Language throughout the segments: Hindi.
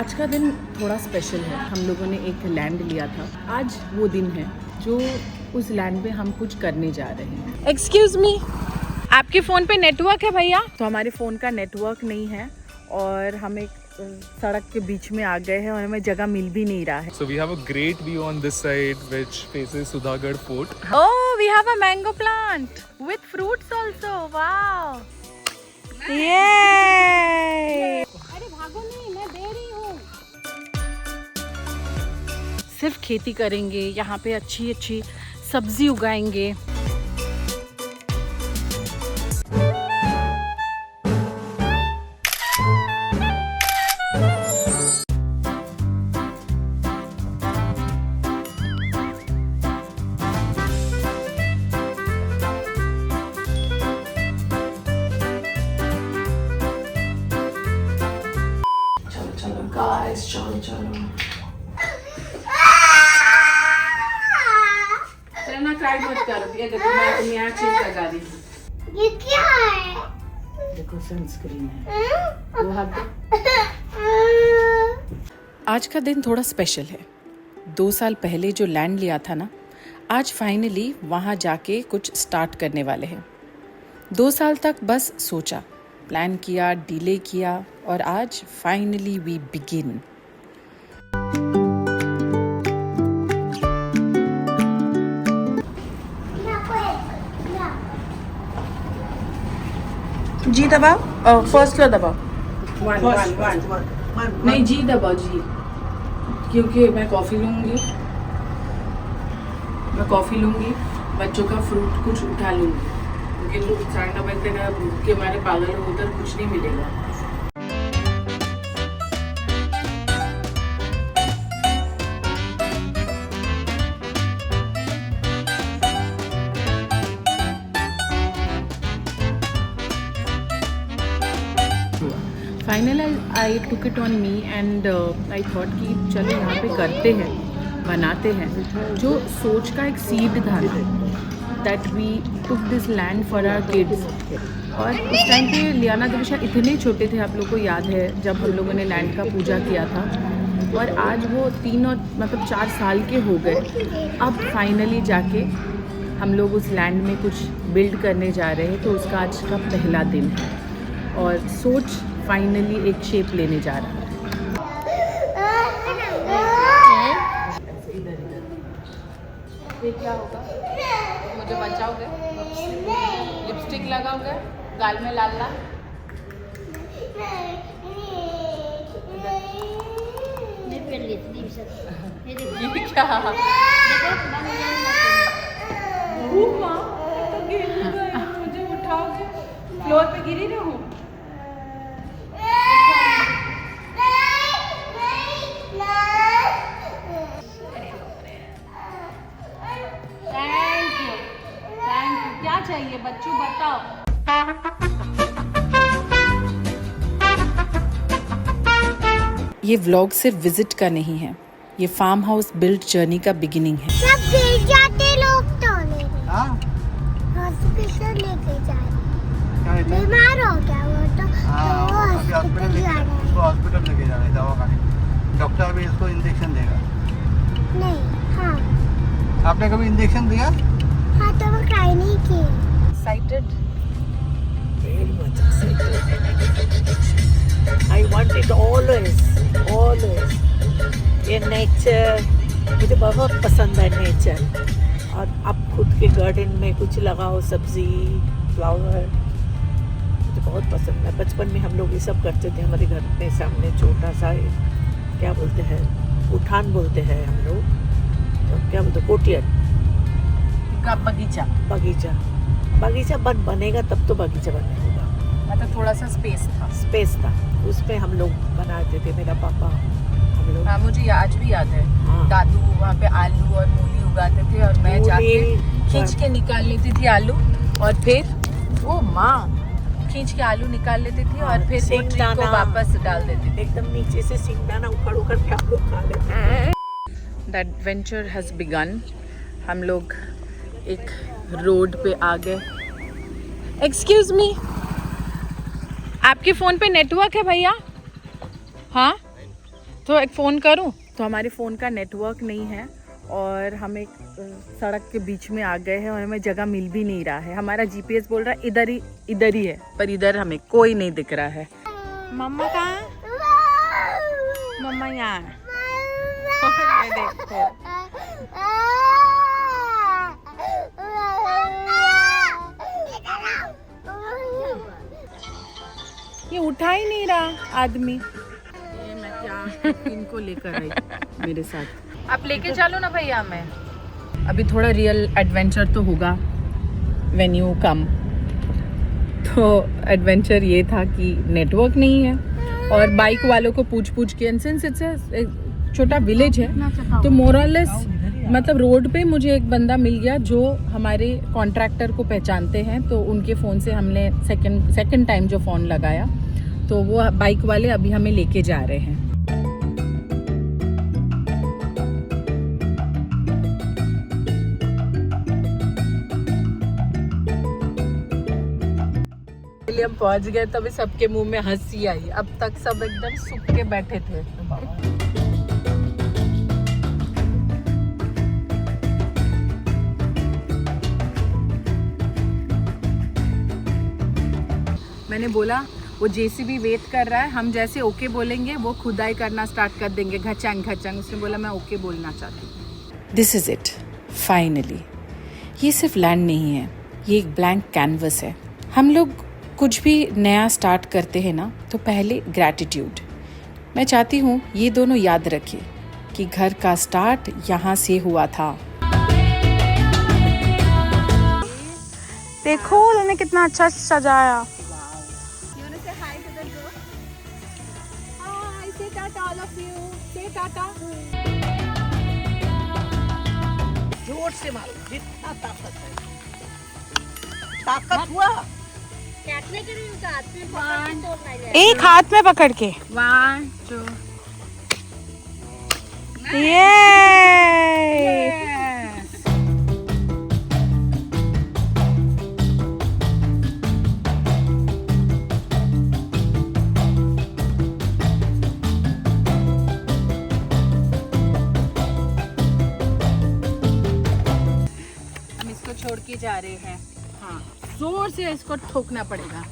आज का दिन थोड़ा स्पेशल है। हम लोगों ने एक लैंड लिया था। आज वो दिन है जो उस लैंड पे हम कुछ करने जा रहे हैं। एक्सक्यूज मी, आपके फ़ोन पे नेटवर्क है भैया? तो हमारे फ़ोन का नेटवर्क नहीं है और हम एक सड़क के बीच में आ गए हैं और हमें जगह मिल भी नहीं रहा है। So we have a great view on this side which faces Sudhagarh Fort. Oh, we have a mango plant with fruits also. Wow! Yay! अरे भागो नहीं, मैं दे रही हूँ। सिर्फ खेती करेंगे, यहाँ पे अच्छी अच्छी सब्जी उगाएंगे। चलो गाइस, चलो ना क्राई मत करो। ये देखो मैं अपनी यहाँ चीज लगा रही हूँ। ये क्या है? देखो सनस्क्रीन है। वो हाथ दो। आज का दिन थोड़ा स्पेशल है। 2 साल पहले जो लैंड लिया था ना, आज फाइनली वहाँ जाके कुछ स्टार्ट करने वाले हैं। 2 साल तक बस सोचा, प्लान किया, डिले किया और आज फाइनली वी बिगिन। जी दबाओ, फर्स्ट फ्लोर दबाओ। नहीं जी दबाओ जी, क्योंकि मैं कॉफ़ी लूँगी, बच्चों का फ्रूट कुछ उठा लूँगी, क्योंकि लोग 9:30 बजे तक भूख के मारे पागल हो, उधर कुछ नहीं मिलेगा। Final I took it on me and I thought कि चलो यहाँ पे करते हैं, बनाते हैं। जो सोच का एक सीड था ना, that we took this land for our kids. और उस टाइम पे लियाना दिविशा इतने छोटे थे, आप लोगों को याद है जब हम लोगों ने लैंड का पूजा किया था। और आज वो 3 और 4 साल के हो गए। अब फाइनली जाके हम लोग उस लैंड में कुछ बिल्ड करने जा रहे हैं। तो उसका आज का पहला दिन है और सोच फाइनली एक शेप लेने जा रहा है। ये क्या होगा? मुझे बचाओगे? लिपस्टिक लगाओगे? गाल में लाल लाल? ये क्या? मुझे उठाओगे? फ्लोर पे गिरी ना हूँ। क्या चाहिए बच्चों, बताओ। ये व्लॉग सिर्फ विजिट का नहीं है, ये फार्म हाउस बिल्ड जर्नी का बिगिनिंग है। सब गिर जाते लोग तो हॉस्पिटल लेके जा रहे, बीमार हो गया वो तो हॉस्पिटल जा रहा है। उसको हॉस्पिटल लेके जा रहे हैं, दवा खाने। डॉक्टर भी इसको इंजेक्शन देगा। नहीं, हाँ। आपने कभी इंजेक्शन दिया? हाँ, तो वो ट्राई नहीं की। Excited, very much excited. I want it always. ये नेचर मुझे बहुत पसंद है, नेचर। और अब खुद के गार्डन में कुछ लगाओ, सब्जी, फ्लावर, मुझे बहुत पसंद है। बचपन में हम लोग ये सब करते थे। हमारे घर के सामने छोटा सा क्या बोलते हैं, उठान बोलते हैं हम लोग, तो क्या बोलते, कोटियन का बगीचा बनेगा तब तो बगीचा बनेगा। मतलब थोड़ा सा स्पेस था, उसमें हम लोग बनाते थे, मेरा पापा, हम लोग। हाँ, मुझे आज भी याद है। हाँ। दादू वहाँ पे आलू और मूली उगाते थे और मैं जाके खींच के निकाल लेती थी आलू, और फिर वो माँ खींच के आलू निकाल लेती थी और फिर वो ट्री को वापस डाल देती थी। एकदम नीचे से सिंगदाना उखाड़ के आप लोग खा लेते। That venture has begin. हम लोग एक रोड पे आ गए। एक्सक्यूज मी, आपके फ़ोन पे नेटवर्क है भैया? हाँ, तो एक फ़ोन करूं? तो हमारे फ़ोन का नेटवर्क नहीं है और हम एक सड़क के बीच में आ गए हैं और हमें जगह मिल भी नहीं रहा है। हमारा जीपीएस बोल रहा है इधर ही है, पर इधर हमें कोई नहीं दिख रहा है। मम्मा कहाँ? मम्मा यहाँ। ये देखो, ये उठा ही नहीं रहा आदमी। ये मैं क्या इनको लेकर आई मेरे साथ। आप लेके चलो ना भैया। मैं अभी थोड़ा रियल एडवेंचर तो होगा व्हेन यू कम। तो एडवेंचर ये था कि नेटवर्क नहीं है और बाइक वालों को पूछ के, सिंस इट्स छोटा विलेज है तो मोरलेस मतलब रोड पे मुझे एक बंदा मिल गया जो हमारे कॉन्ट्रैक्टर को पहचानते हैं। तो उनके फ़ोन से हमने सेकंड टाइम जो फ़ोन लगाया तो वो बाइक वाले अभी हमें लेके जा रहे हैं। हम पहुंच गए तभी सबके मुंह में हंसी आई। अब तक सब एकदम सूख के बैठे थे। मैंने बोला वो जेसीबी वेट कर रहा है, हम जैसे ओके बोलेंगे वो खुदाई करना स्टार्ट कर देंगे, घचंग घचंग। उसने बोला मैं ओके बोलना चाहती हूँ। This is it finally. ये सिर्फ लैंड नहीं है, ये एक ब्लैंक कैनवस है। हम लोग कुछ भी नया स्टार्ट करते हैं ना तो पहले ग्रैटिट्यूड। मैं चाहती हूँ ये दोनों याद रखें कि घर का स्टार्ट यहाँ से हुआ था। देखो उन्होंने कितना अच्छा सजाया। जोर से मारो जितना ताकत है। ताकत हुआ एक हाथ में पकड़ के 1 2 हम इसको छोड़ के जा रहे हैं। हाँ, जोर से इसको ठोकना पड़ेगा,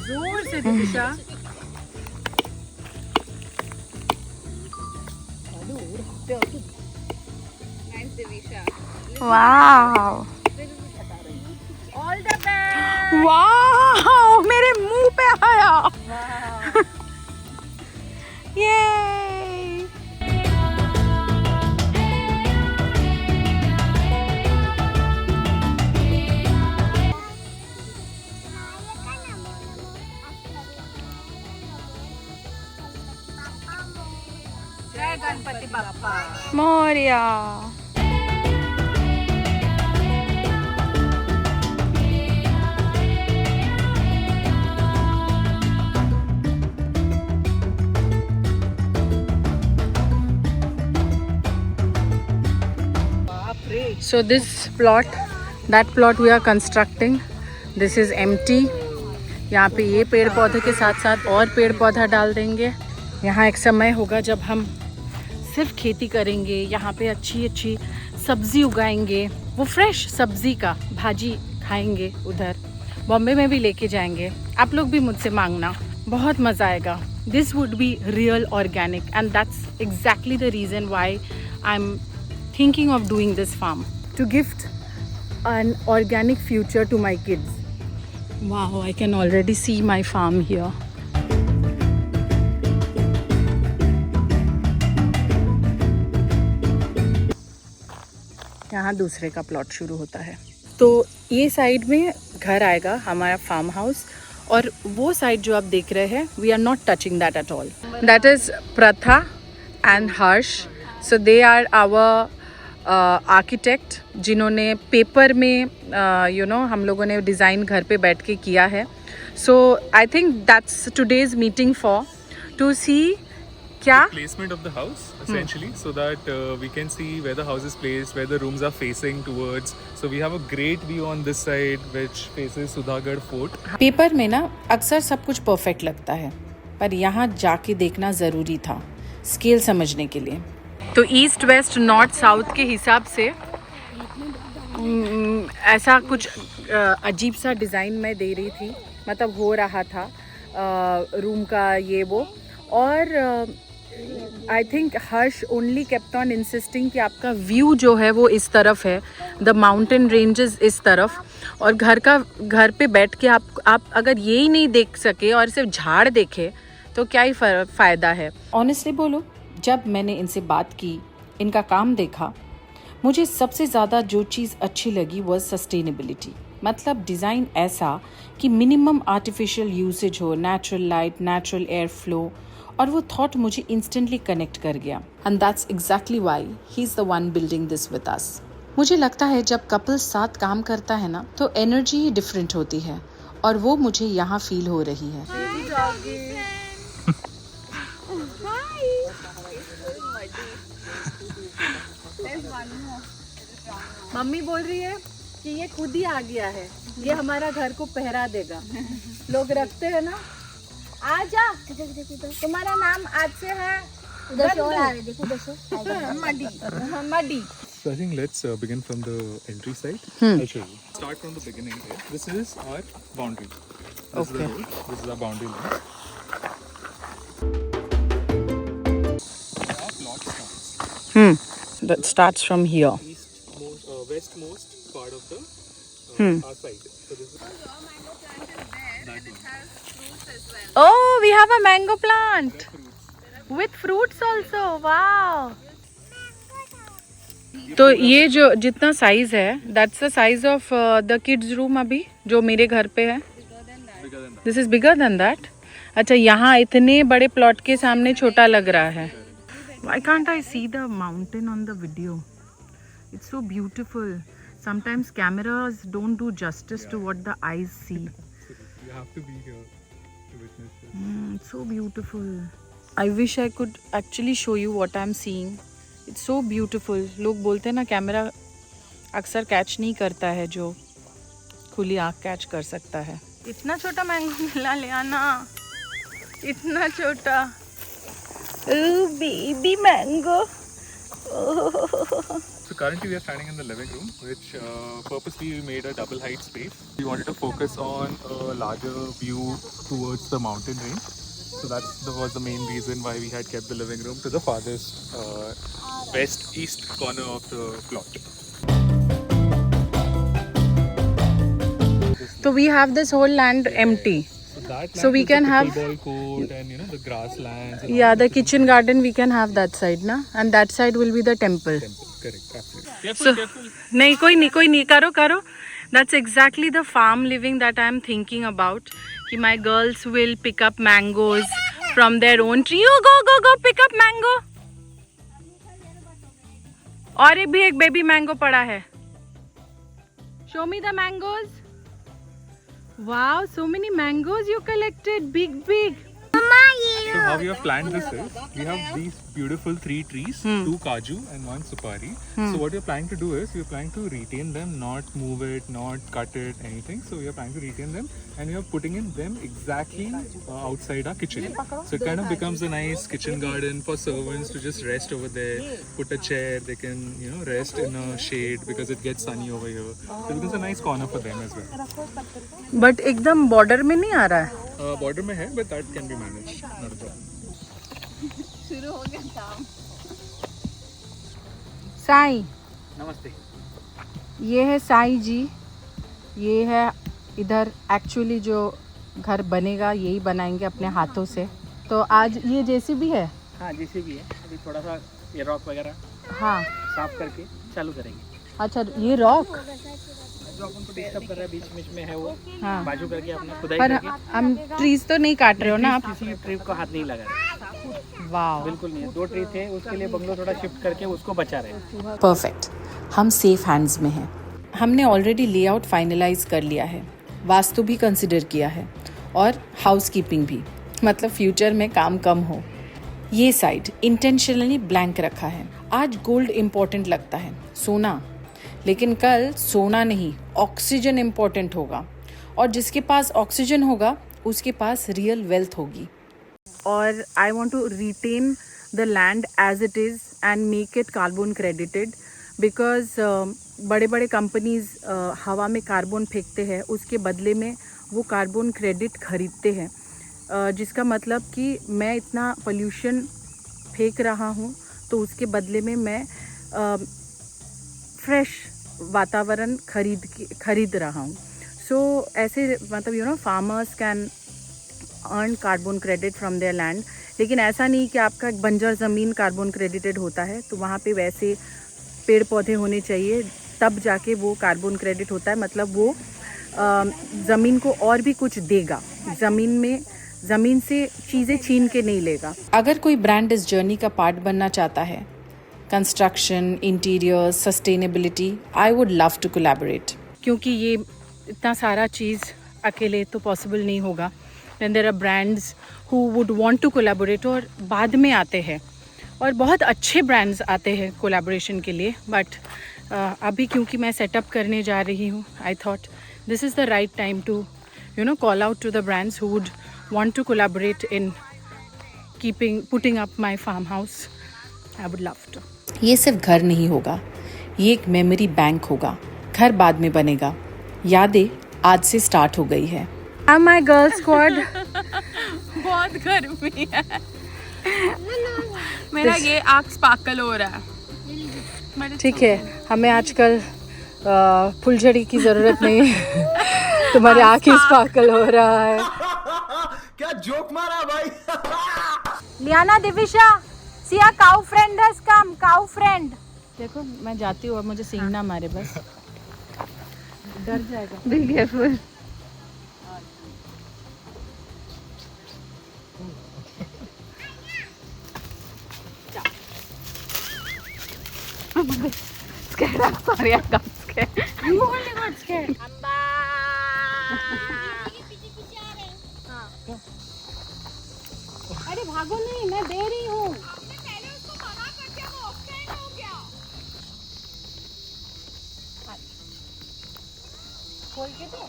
जोर से दिशा। Wow, all the best. Wow, मेरे मुंह पे आया। ये जय Ganpati Bappa Morya. So this plot, that plot we are constructing, this is empty. यहाँ पे ये पेड़ पौधे के साथ साथ और पेड़ पौधा डाल देंगे। यहाँ एक समय होगा जब हम सिर्फ खेती करेंगे, यहाँ पे अच्छी अच्छी सब्ज़ी उगाएंगे, वो फ्रेश सब्ज़ी का भाजी खाएंगे। उधर बॉम्बे में भी लेके जाएंगे, आप लोग भी मुझसे मांगना, बहुत मज़ा आएगा। This would be real organic and that's exactly the reason why I am thinking of doing this farm, to gift an organic future to my kids. Wow, I can already see my farm here. यहाँ दूसरे का प्लॉट शुरू होता है। तो ये साइड में घर आएगा हमारा फार्म हाउस, और वो साइड जो आप देख रहे हैं, we are not touching that at all. That is Pratha and Harsh. So they are our architect, जिन्होंने पेपर में हम लोगों ने डिज़ाइन घर पे बैठ के किया है। So I think that's today's meeting for to see क्या placement of the house essentially, so that we can see where the house is placed, where the rooms are facing towards. So we have a great view on this side which faces Sudhagarh Fort. Paper में ना अक्सर सब कुछ परफेक्ट लगता है, पर यहाँ जाके देखना ज़रूरी था स्केल समझने के लिए। तो ईस्ट वेस्ट नॉर्थ साउथ के हिसाब से ऐसा कुछ अजीब सा डिज़ाइन मैं दे रही थी, मतलब हो रहा था रूम का ये वो। और I think Harsh only kept on insisting कि आपका व्यू जो है वो इस तरफ है, द माउंटेन रेंजेस इस तरफ, और घर पे बैठ के आप अगर यही नहीं देख सके और सिर्फ झाड़ देखे तो क्या ही फ़ायदा है। ऑनेस्टली बोलो, जब मैंने इनसे बात की, इनका काम देखा, मुझे सबसे ज़्यादा जो चीज़ अच्छी लगी वो सस्टेनेबिलिटी। मतलब डिज़ाइन ऐसा कि मिनिमम आर्टिफिशियल यूसेज हो, natural light, natural air flow, और वो थॉट मुझे इंस्टेंटली कनेक्ट कर गया। And that's exactly why he is the one building this with us. मुझे लगता है जब कपल्स साथ काम करता है ना, तो एनर्जी ही डिफरेंट होती है, और वो मुझे यहाँ फील हो रही है। मम्मी बोल रही है कि ये खुद ही आ गया है, ये हमारा घर को पहरा देगा। लोग रखते हैं ना, आजा, तुम्हारा नाम आज से है muddy. So I think let's begin from the entry side. I'll show you. Start from the beginning here. This is our boundary. This is the road. This is our boundary line. Our plot starts. That starts from here. Westmost part of the our side. So this is that one. Oh, we have a mango plant with fruits also. Wow. तो ये जो जितना साइज है, that's the size of the kids room अभी जो मेरे घर पे है। This is bigger than that. अच्छा, यहाँ इतने बड़े प्लॉट के सामने छोटा लग रहा है। Why can't I see the mountain on the video? It's so beautiful. Sometimes cameras don't do justice to what the eyes see. You have to be here to witness this. It's so beautiful. I wish I could actually show you what I'm seeing. It's so beautiful. लोग बोलते हैं ना कैमरा अक्सर कैच नहीं करता है जो खुली आँख कैच कर सकता है। इतना छोटा मैंगो मिला ले आना, इतना छोटा। Oh, baby mango. So currently we are standing in the living room, which purposely we made a double height space. We wanted to focus on a larger view towards the mountain range. So that was the main reason why we had kept the living room to the farthest west-east corner of the plot. So we have this whole land empty. So we can have pickleball court and the grasslands. And the kitchen garden we can have that side na, and that side will be the temple. Correct, absolutely. So नहीं कोई नहीं करो. That's exactly the farm living that I'm thinking about. कि my girls will pick up mangoes from their own tree. You go pick up mango. और भी एक baby mango पड़ा है. Show me the mangoes. Wow, so many mangoes you collected, big. So how we have planned this is, we have these beautiful 3 trees, 2 kaju and 1 supari. So what we are planning to do is, we are planning to retain them, not move it, not cut it, anything. So we are planning to retain them, and we are putting in them exactly outside our kitchen. So it kind of becomes a nice kitchen garden for servants to just rest over there, put a chair, they can rest in a shade because it gets sunny over here. So it becomes a nice corner for them as well. But एकदम border में नहीं आ रहा है. Border में है, but that can be managed, not a problem. शुरू हो गया काम. साई, नमस्ते। ये है साई जी, ये है इधर एक्चुअली जो घर बनेगा यही बनाएंगे अपने हाथों से। तो आज ये जेसीबी है? हाँ जेसीबी है, अभी थोड़ा सा ये रॉक वगैरह हाँ साफ करके चालू करेंगे। अच्छा, ये रॉक जो अपन को डिस्टर्ब कर रहा है बीच में है वो हाँ, बाजू करके अपना खुदाई पर करके हम ट्रीज तो नहीं काट रहे हो ना आप? किसी ट्री को हाथ नहीं लगा रहे, वाह, बिल्कुल नहीं है। 2 ट्री थे, उसके लिए बंगलो थोड़ा शिफ्ट करके उसको बचा रहे हैं। परफेक्ट, हम सेफ हैंड्स में हैं। हमने ऑलरेडी लेआउट फाइनलाइज कर लिया है, वास्तु भी कंसिडर किया है और हाउसकीपिंग भी, मतलब फ्यूचर में काम कम हो। ये साइड इंटेंशनली ब्लैंक रखा है। आज गोल्ड इम्पोर्टेंट लगता है, सोना, लेकिन कल सोना नहीं ऑक्सीजन इम्पोर्टेंट होगा, और जिसके पास ऑक्सीजन होगा उसके पास रियल वेल्थ होगी। और I want to retain the land as it is and make it carbon credited, because बड़े बड़े कंपनीज हवा में कार्बन फेंकते हैं, उसके बदले में वो कार्बन क्रेडिट खरीदते हैं, जिसका मतलब कि मैं इतना पोल्यूशन फेंक रहा हूँ तो उसके बदले में मैं फ्रेश वातावरण खरीद रहा हूँ. सो ऐसे मतलब farmers can earn carbon credit from there land. लेकिन ऐसा नहीं कि आपका बंजर ज़मीन कार्बन क्रेडिटेड होता है, तो वहाँ पे वैसे पेड़ पौधे होने चाहिए, तब जाके वो कार्बन क्रेडिट होता है. मतलब वो ज़मीन को और भी कुछ देगा, ज़मीन से चीज़ें छीन के नहीं लेगा. अगर कोई ब्रांड इस जर्नी का पार्ट बनना चाहता है, construction, interior, sustainability, I would love to collaborate. क्योंकि ये इतना सारा चीज़ अकेले तो पॉसिबल नहीं होगा. Then there are brands who would want to collaborate, और बाद में आते हैं, और बहुत अच्छे ब्रांड्स आते हैं कोलैबोरेशन के लिए. बट अभी क्योंकि मैं सेटअप करने जा रही हूँ, I thought this is the right time to call out to the brands who would want to collaborate in putting up my farm house. I would love to. ये सिर्फ घर नहीं होगा, ये एक मेमोरी बैंक होगा. घर बाद में बनेगा, यादें आज से स्टार्ट हो गई है. My girl squad. बहुत गर्मी है. मेरा ये आँख स्पार्कल हो रहा है. ठीक है, हमें आजकल फुलझड़ी की ज़रूरत नहीं है. तुम्हारे आँख ही स्पार्कल हो रहा है. क्या जोक मारा भाई. Liyana, Divisha, Siya, cow friend has come. Cow friend. देखो मैं जाती हूँ, और मुझे सींग ना मारे बस. डर जाएगा. Be careful. Scared. Sorry, I got scared. You only got scared. अरे भागो नहीं, मैं दे रही हूँ. पहले उसको मना कर दिया, वो ऑफलाइन हो गया. खोल के दो.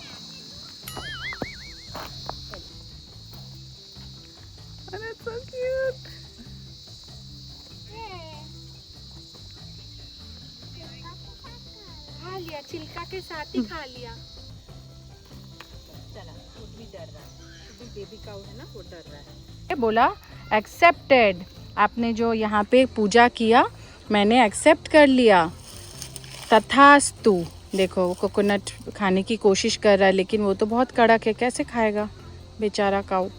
अरे so cute. खा लिया, छिलका के साथ ही खा लिया. चला, खुद भी डर रहा है. बेबी काऊ है ना, वो डर रहा है. बोला एक्सेप्टेड. आपने जो यहाँ पे पूजा किया, मैंने एक्सेप्ट कर लिया. तथास्तु. देखो वो कोकोनट खाने की कोशिश कर रहा है, लेकिन वो तो बहुत कड़क है, कैसे खाएगा बेचारा काऊ.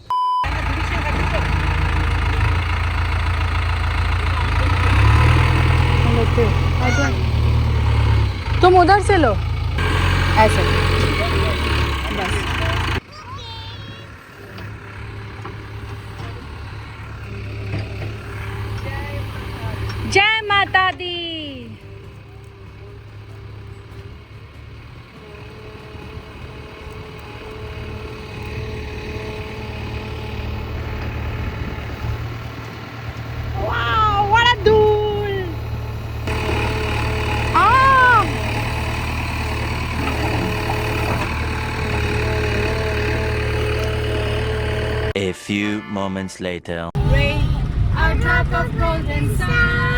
तुम उधर से लो, ऐसे बस. जय माता दी. वाओ, what a धूल. A few moments later. Rain, a drop of golden sun.